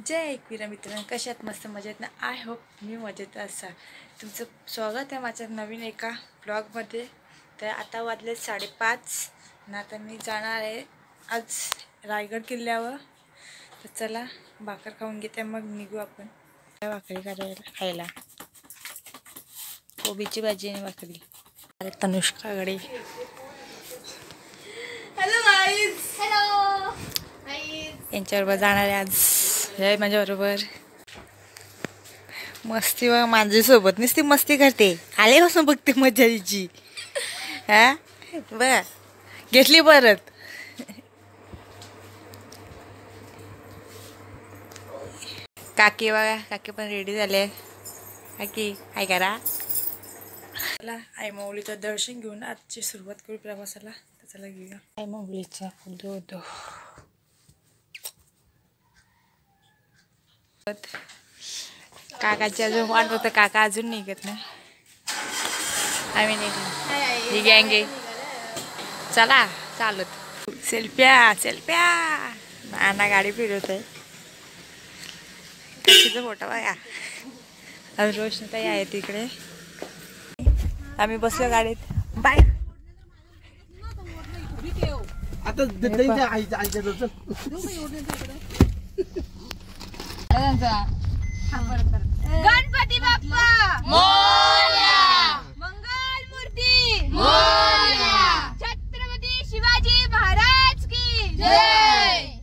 जय एकवीरा मित्रांनो, कशात मस्त मजेत ना. आय होप मी मजेत असा. तुमचं स्वागत आहे माझ्या नवीन एका ब्लॉगमध्ये. तर आता वाजले 5:30 ना. आता मी जाणार आहे आज रायगड किल्ल्यावर. तर चला भाकर खाऊन घेते, मग निघू आपण भाकरी खायला. कोबीची भाजी आणि भाकरी. अरे तनुष्काकडे. Hello guys. हॅलो यांच्याबरोबर जाणार आहे आज. जय माझ्याबरोबर मस्ती बघ, माझ्यासोबत नुसती मस्ती करते. आल्यापासून बघते मजा तिची. हा बघा घेतली परत. काकी बघा, काकी पण रेडी झाले. काकी काय करा. चला आई माऊलीचं दर्शन घेऊन आजची सुरुवात करू प्रवासाला. तर चला घेऊया आई माऊलीचा दूध. काकाची अजून वाट होतं, काका अजून निघत नाही. आम्ही निघलो, ही गँग आहे. चला चालत. सेल्फ्या सेल्फ्या. नाना गाडी फिरवत आहे. कशीचा फोटो बघा. अजून रोशनीताई आहे तिकडे. आम्ही बसलो गाडीत. बाय. गणपती बाप्पा मोरया. मंगल मूर्ती मोरया. छत्रपती शिवाजी महाराज की जय.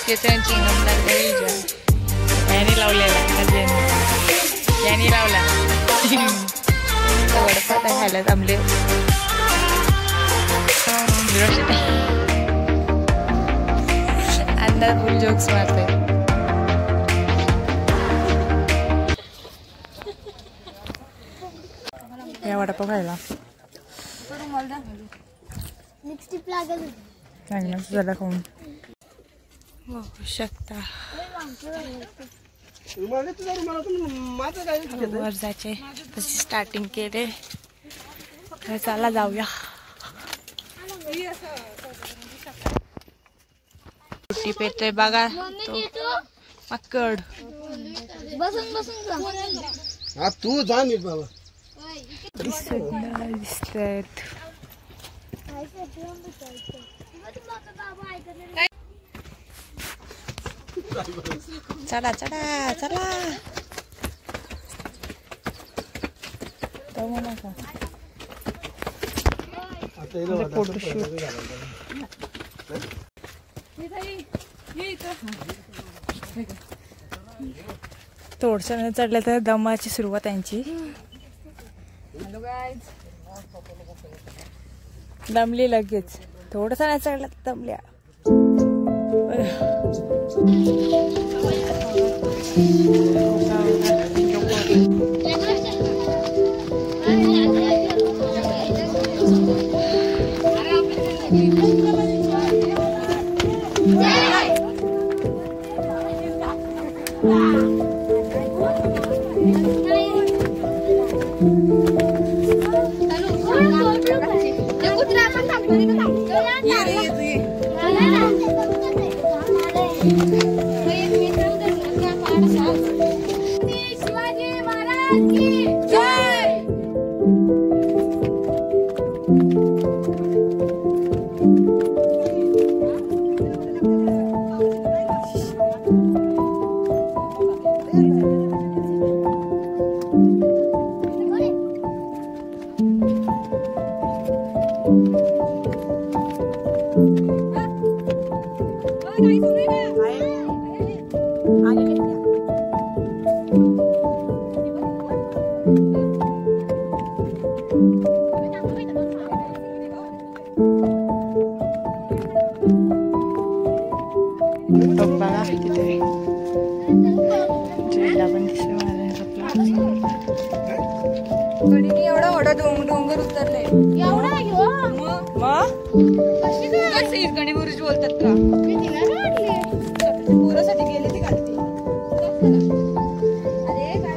केसांची याने लावलेला याने लावला वडपाव खायला जमले अंदाज फुल जोक्स मारते या वडापाव खायला झाला खाऊन बघू शकता वर जायचे तशी स्टार्टिंग केले तर चला जाऊया सुट्टी पेते बघा तो माकड तू जा नीट बाबा दिसतात चला चला चला फोटोशूट थोडसं चढलं तर दमाची सुरुवात त्यांची दमली लगेच थोडंसं नाही चढलं दमल्या शिवाजी महाराज की जय. बघा तिथे ट्रेनला पण दिसलं मला एवढा मोठा डोंगर उतरलाय एवढा गणे बुरुज बोलतात का पोरासाठी गेले ती काढते अरे काय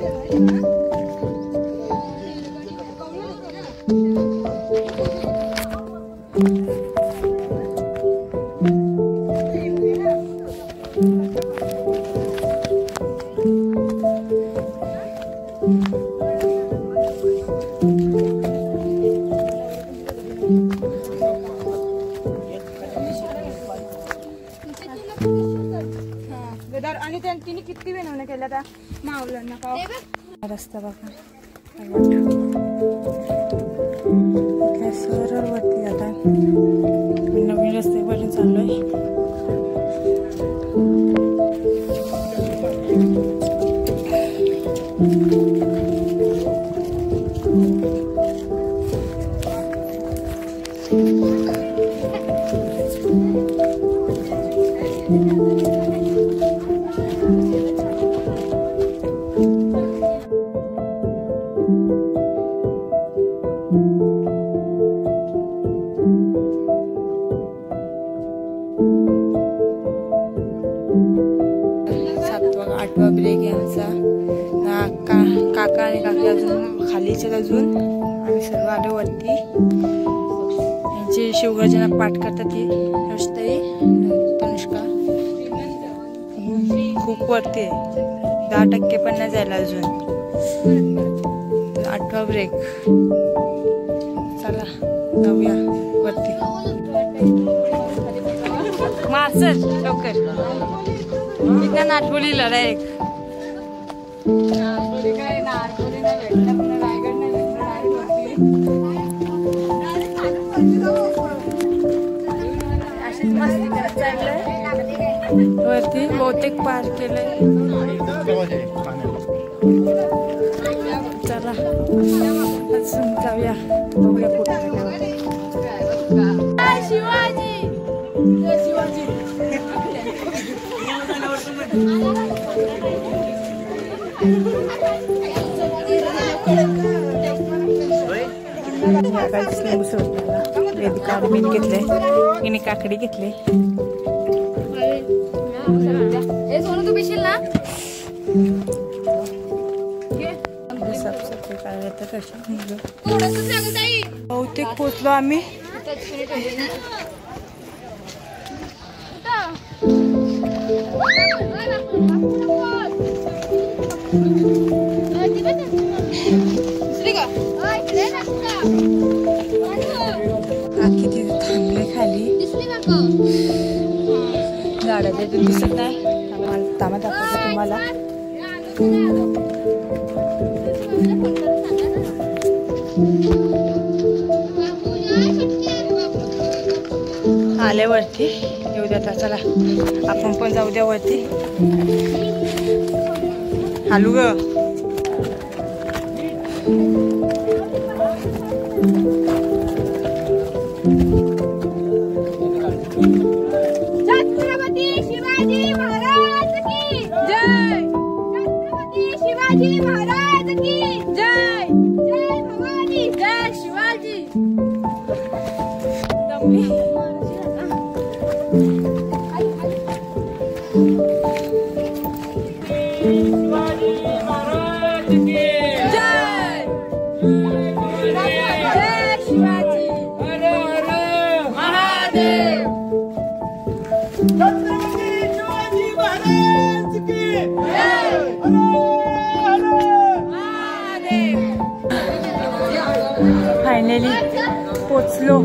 आणि तिने किती बनवण्या केल्या त्या मावलांना का रस्ता बघा सरळ वरती आता नवीन रस्त्यावरून चाललोय आठवा ब्रेक यांचा काका आणि काकी अजून खालीच अजून आम्ही सर्व आलो वरती यांची शिवगर्जना पाठ करतात ती नुसतंही तनुष्का खूप वरती आहे 10% पण नाही जायला अजून आठवा ब्रेक चला जाऊया वरती मार्चल लवकर इतना नाटबोलीला डायरेक्ट काय नाटबोली नाही भेटलं पण रायगड नाही भेटलं अशीच मस्ती करत चाललंय वरती बहुतेक पार केलंय. चला अजून जाऊया, बघूया कुठे शिवाजी. वेदिका मीठ घेतले, हिने काकडी घेतली. सोनू तू पिशील ना. बहुतेक पोचलो आम्ही. किती थांबले खाली, झाडाचे दिसत नाही. तामा दाखवतो तुम्हाला. आले वरती, येऊ द्या. चला आपण पण जाऊ द्या वरती. आलू ग. छत्रपती शिवाजी महाराज की जय. छत्रपती शिवाजी महाराज की जय. जय भवानी, जय शिवाजी. फायनली पोचलो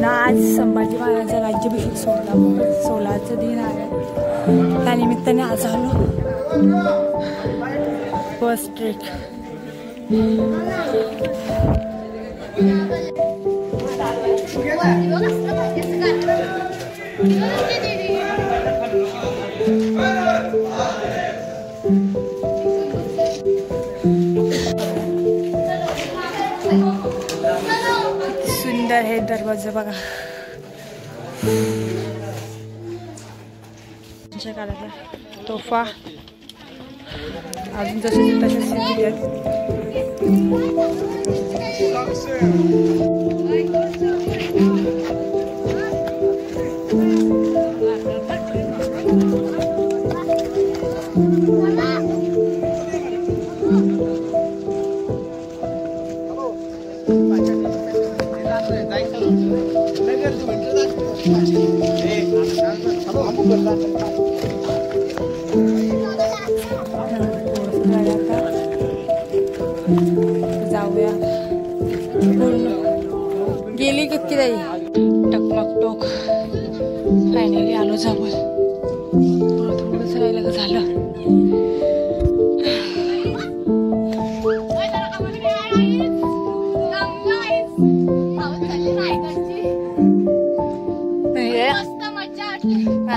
ना. आज संभाजी महाराजांचा राज्याभिषेक सोहळ्याचं दिन आहे. त्यानिमित्ताने आज आलो. First trek. सुंदर हे दरवाजा बघा. तोफा अजून जसे तसे जाऊया. गेली किती जाई टकमक टोक. फायनली आलो जवळ. थोडंसं राहिलं झालं.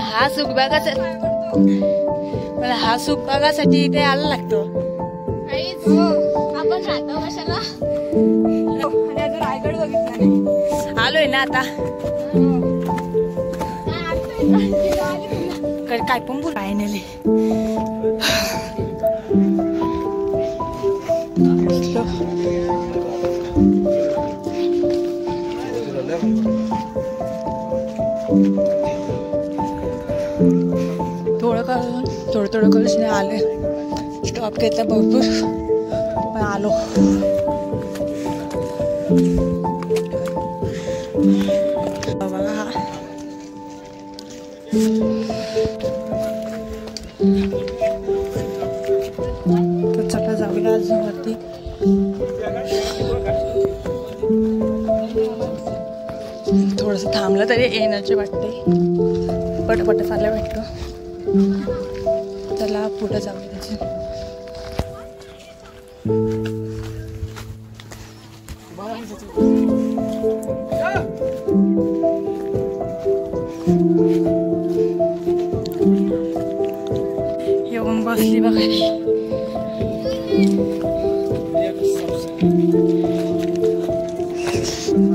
हा सुख मला हा सुख बघासाठी इथे आला लागतो. आपण राहतो कशाला. रायगड बघितला नाही. आलोय ना आता. काय पण बोल. फायनली थोडं करून आले. स्टॉप घेतला भरपूर पण आलो. बघा हा तर चला जाऊया अजून वरती. थोडंसं थांबलं तरी एनर्जी वाटते. पटपट चालला भेटतो. त्याला पुढे जाऊया. पोचली बघा.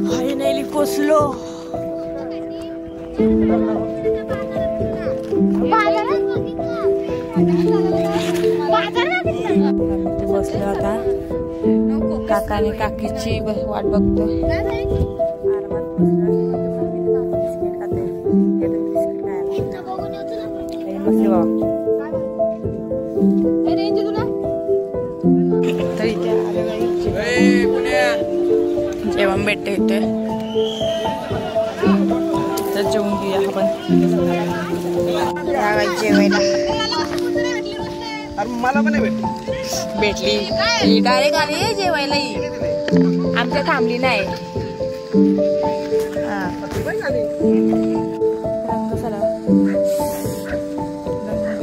फायनली पोचलो. बसलो आता. काका आणि काकीची वाट बघतो. तर इथे जेवण भेटते इथे. तर जेवून घेऊया आपण जेवायला. मला पण भेटली डायरेक्ट आली जेवायला. आमच्या थांबली नाही.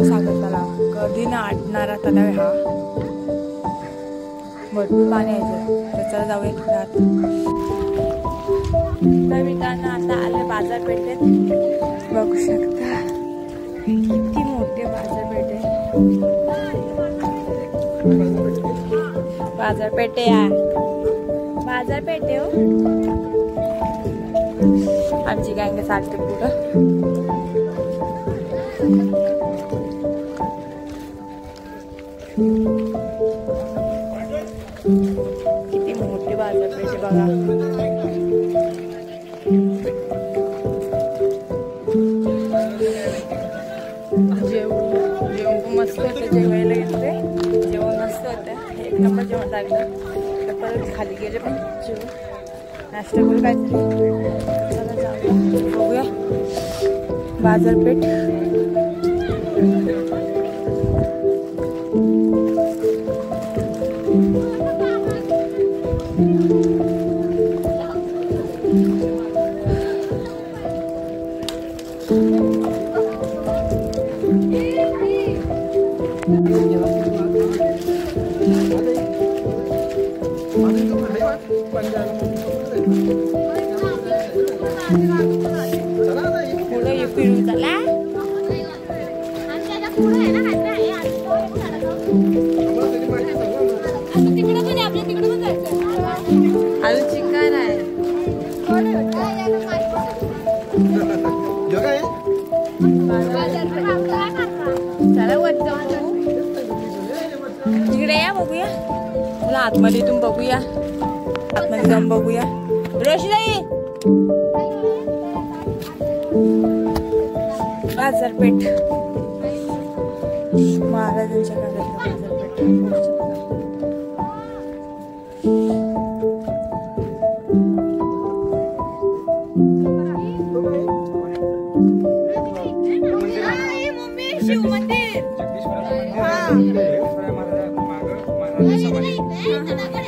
सागर तलाव कधी ना आटणार तलाव हा. भरपूर पाणी यायचं. त्याच्यावर जाऊया. मित्रांनो आता आले बाजारपेठेत. बघू शकता किती मोठे बाजारपेठ आहे. बाजारपेठे बाजारपेठे हो. आमची गँग चालते पुढं. किती मोठी बाजारपेठ बघा. जेवण मस्त होतं. जेवायला घेतले. जेवण मस्त होतं. एक नंबर जेवण लागलं. तर परत खाली गेले पण जेवण नाश्ता करून काय चला जाऊया बघूया बाजारपेठ. पुढे फिरून चला. अजून चिकन आहे. चला वर जाऊ. तिकडे या बघूया. चला आतमध्ये इथून बघूया. आतमध्ये जाऊन बघूया. रोशनाई बाजारपेठ महाराजांच्या काळातली बाजारपेठ. शिव मंदिर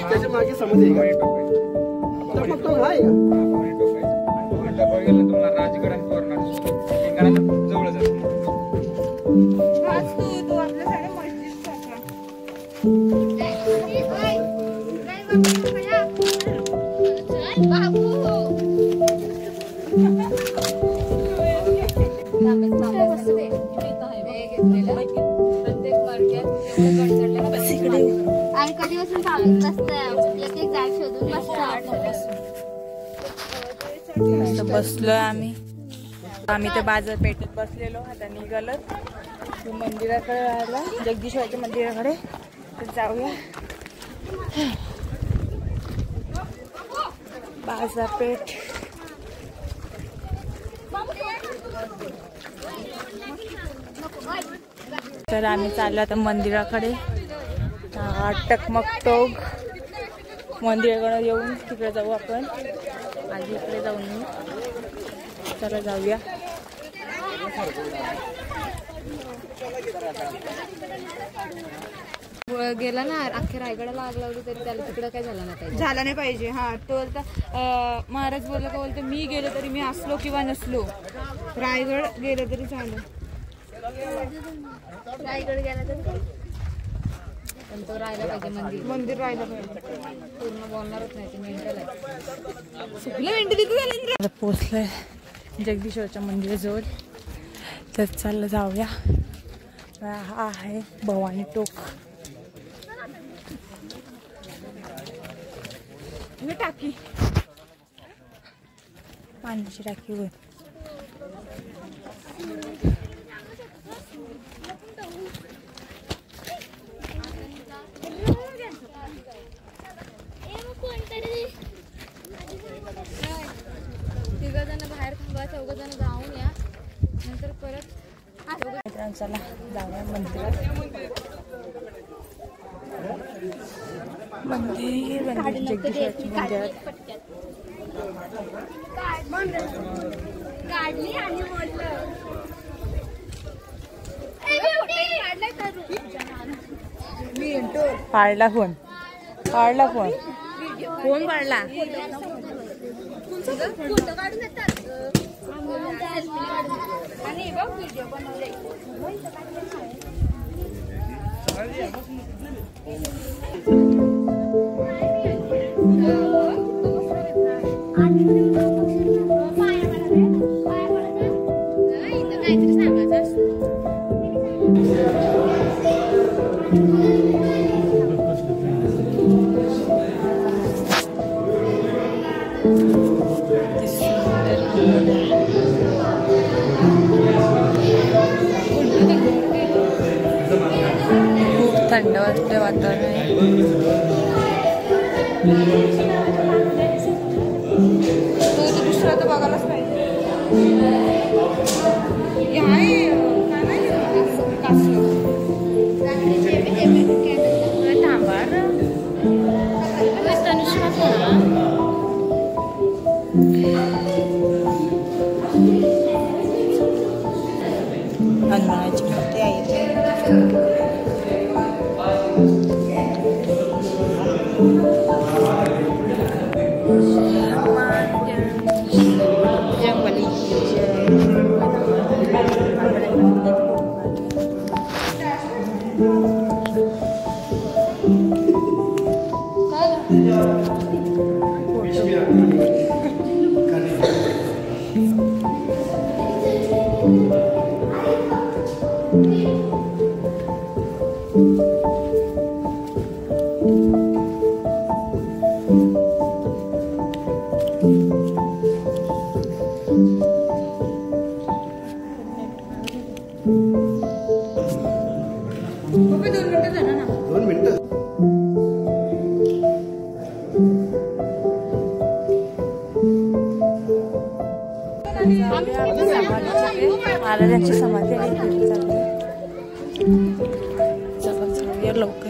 त्याच्या मागे समज आहे का? राजगड आणि जवळ आणि कधीपासून चालत नसतं. एक एक जाग शोधून बसलोय आम्ही. तर बाजारपेठेत बसलेलो. आता निघालो मंदिराकडे राहिला. जगदीश्वराच्या मंदिराकडे. तर जाऊया बाजारपेठ. तर आम्ही चाललो आता मंदिराकडे. टकमक टोग मंदिराकडे येऊन तिकडे जाऊ आपण. आधी इकडे जाऊन येऊ. चला जाऊया. गेला ना अख्ख्या रायगडाला आग लावली तरी त्याला तिकडं काय झालं नाही पाहिजे. झाला नाही पाहिजे. हा तो बोलता महाराज बोलला का बोलतो मी गेलो तरी मी असलो किंवा नसलो रायगड गेलं तरी झालं. रायगड गेला तरी पण तो राहायला पाहिजे. मंदिर राहायला पाहिजे. पूर्ण बोलणारच नाही. ते मेंटल आहे. सगळं मेंटल तिथे झालं. पोचलोय जगदीश्वरच्या मंदिराजवळ. तर चाललं जाऊया. हा आहे भवानी टोक. टाकी पाण्याची टाकी वर. तिघजण बाहेर थांबा, चौघजण जाऊन या, नंतर परत चला जाऊया मंदिरात. काढली आणि पाडला फोन फोन पाडला. फोटो काढून येतात आणि बघ व्हिडिओ बनवले. काहीतरी सांगायचं असतं. खूप थंड वाटते वातावरण. तो दुसरा तर बघायलाच पाहिजे. हनुमानाची मूर्ती आहे. जंगली महाराजांची समाधी आहे. चला जाऊया लवकर.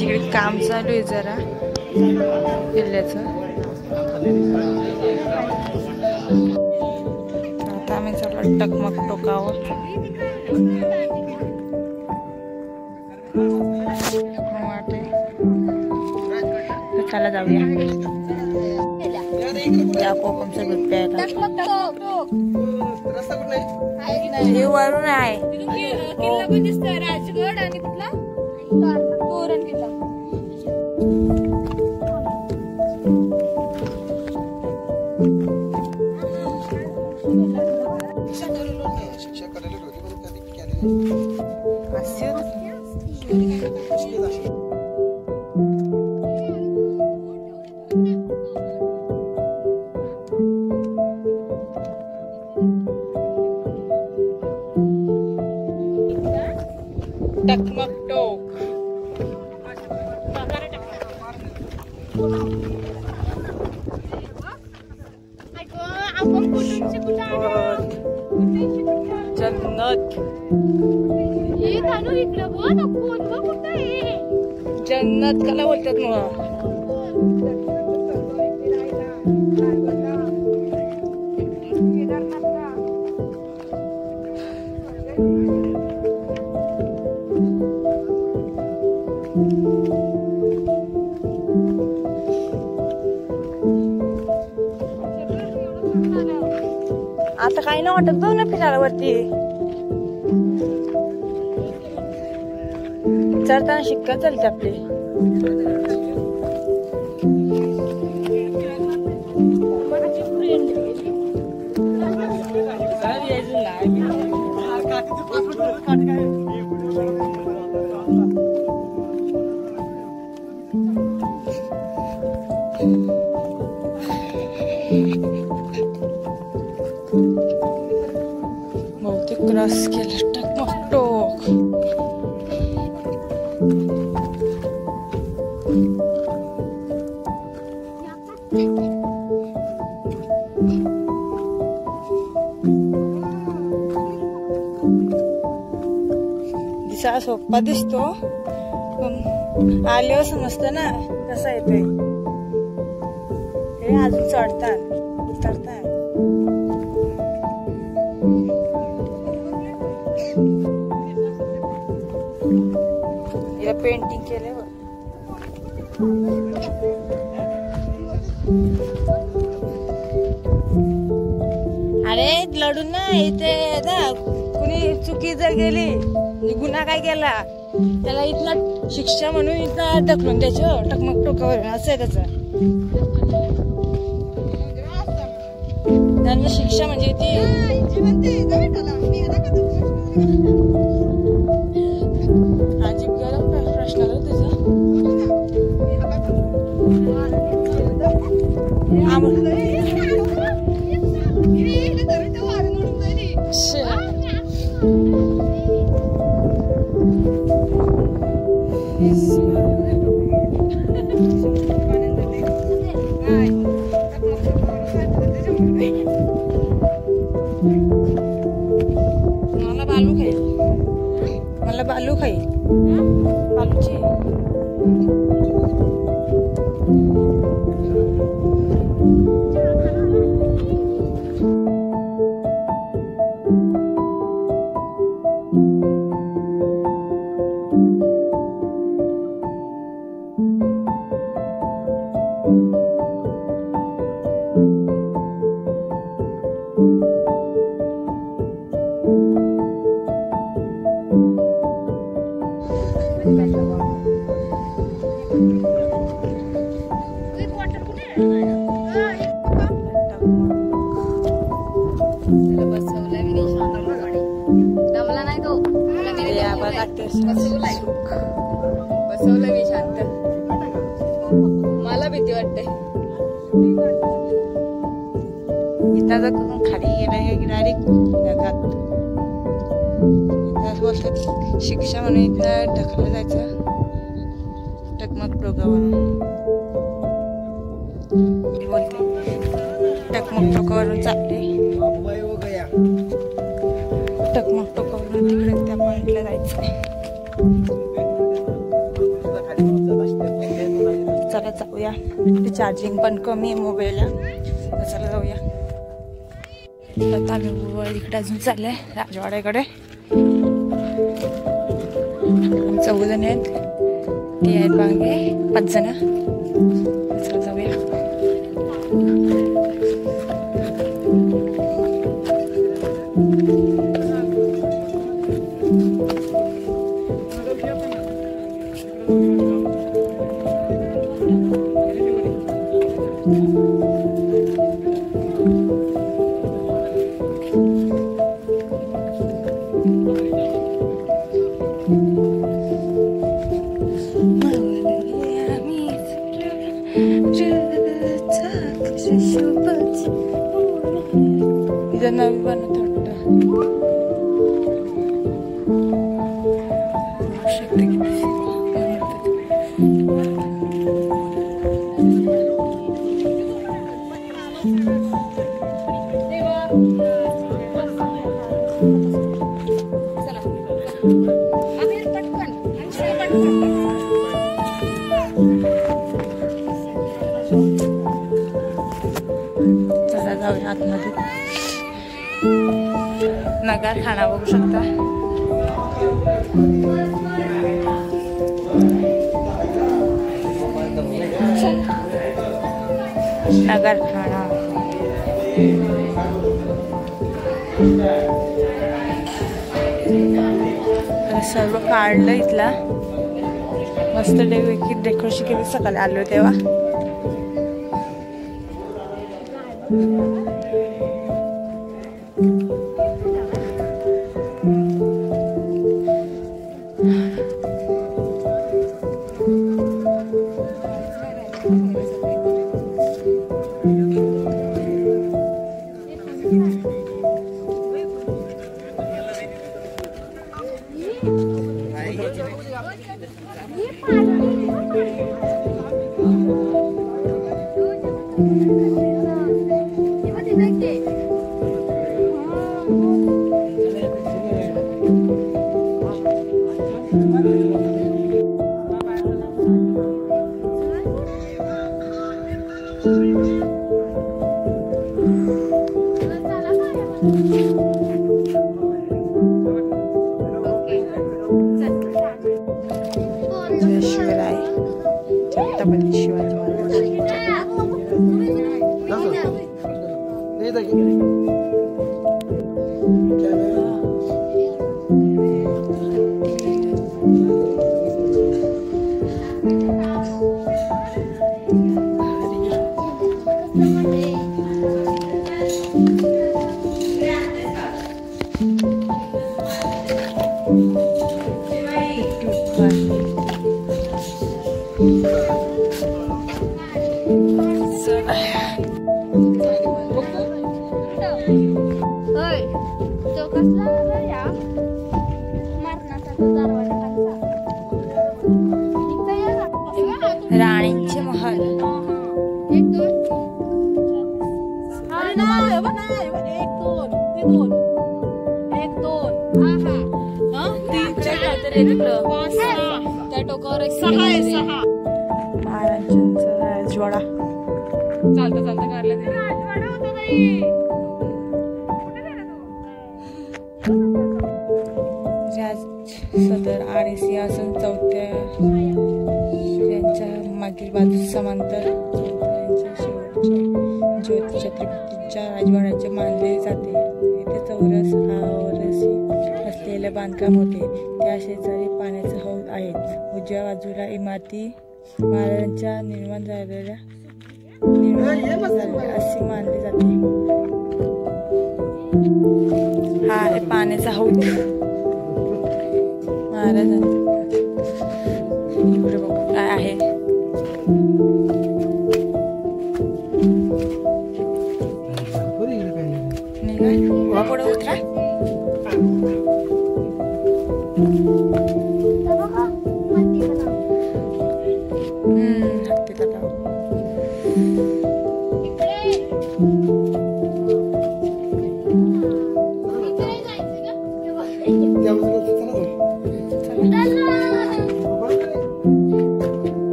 तिकडे काम चालू आहे जरा किल्ल्याचं. आता आम्ही चला टकमक टोकावर. चला जाऊया या कोकमचं दूध प्यायला. हे वरून आहे. किल्ला पण दिसतोय राजगड आणि कुठला तोरण किल्ला. टकमक टोक. जन्नत जन्नत कला बोलतात मग. आता काही नाही वाटत बघ ना फिरायला वरती. चढताना शिक्का चालते आपली. बहुतेक क्रॉस केलं टकमक टोक. दिसा सोपा दिसतो पण आल्यावर समजतं ना कसा येतोय. हे अजून चढतात उतरतात. पेंटिंग केले. अरे लढून ना इथे कुणी चुकी जर गेली गुन्हा काय केला त्याला इथनं शिक्षा म्हणून इथं ढकलून द्यायचं टकमक टोकावर. असं आहे त्याचं. त्यांना शिक्षा म्हणजे ती अजीब गरम प्रश्न त्याचा. मला बालू खाईल. बालूची दमला नाही तो. बसवलं मी शांत. मला भीती वाटते. इथं खाली गेला डायरेक्ट जगात. इथं बोलतात शिक्षा म्हणून इथं ढकललं जायचं टकमक टोकावरून. बोलते टकमक टोकावरून चालले. टकमक टोकावरून तिकडे त्या पॉइंटला जायचं. चला जाऊया. चार्जिंग पण कमी आहे मोबाईलला. चला जाऊया. आता आम्ही इकडे अजून चाललंय राजवाड्याकडे. 4 जण आहेत. ती आहेत मागे 5 जण. चला जाऊया. इधर नवी बनत वाटतं. शकता किती चला जाऊया आतमध्ये. नगारखाना बघू शकता. नगारखाना सर्व काढलं इथला. मस्त डेकोरेशन केली सकाळी आलो तेव्हा. शिवराय छत्रपती शिवाजी राणींचे महल. त्या टोकावर एक महाराजांचा राजवाडा. चालता चालता कारला सदर आणि सिंहासन चौथ्या यांच्या मागील बाजूस समांतर यांच्या शेवटच्या ज्योती छत्रपतीच्या राजवाड्याचे मानले जाते. येथे चौरस आवरसी असलेले बांधकाम होते. त्या शेजारी पाण्याचे हौद आहेत. उजव्या बाजूला इमारती महाराजांच्या निर्माण झालेल्या असे मानले जाते. हा आहे पाण्याचा हौद महाराजांचा. इकडे बघू काय आहे. निघा पुढे उतरा. हत्ती तलाव.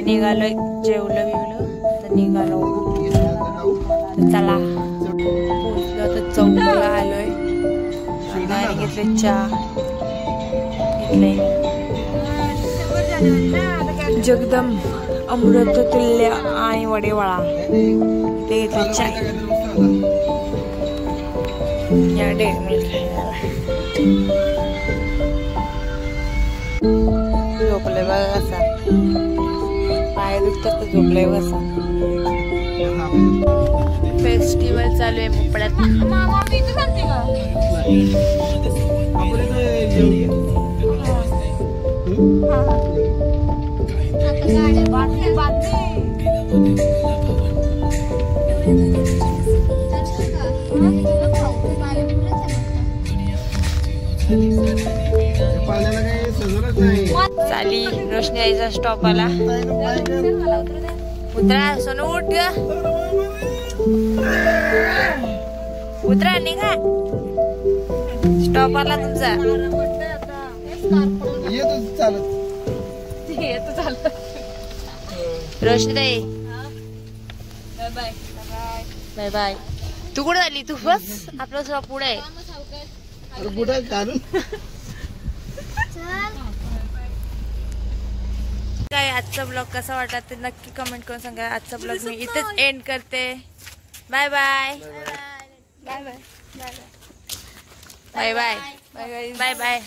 निघालोय जेवलं बिवलं तर निघालो. चला पोहोचलो तर चौकाला आलोय. आणि घेतले चहा घेतले. जगदम अमृत तुल्य आणि वडेवाळा ते घेतले चाय. या डेअरी मिल्क खायला झोपले बघा कसा. पाय दुखतात तर झोपले बसा. फेस्टिवल चालू आहे मोपळ्यात. पाण्याला काही सजवलंच नाही. चाली रोशनी आईचा स्टॉप आला. उतरा सोनू उठ ग. उतरा निघा. स्टॉप आला तुमचा. येतो चालत. रोशनी ताई बाय बाय. तू कुठे आली? तू बस आपलं सगळं पुढे आहे. कुठं काढून काय आजचा ब्लॉग कसा वाटला ते नक्की कमेंट करून सांगा. आजचा ब्लॉग मी इथेच एंड करते. Bye bye bye bye bye bye bye bye bye.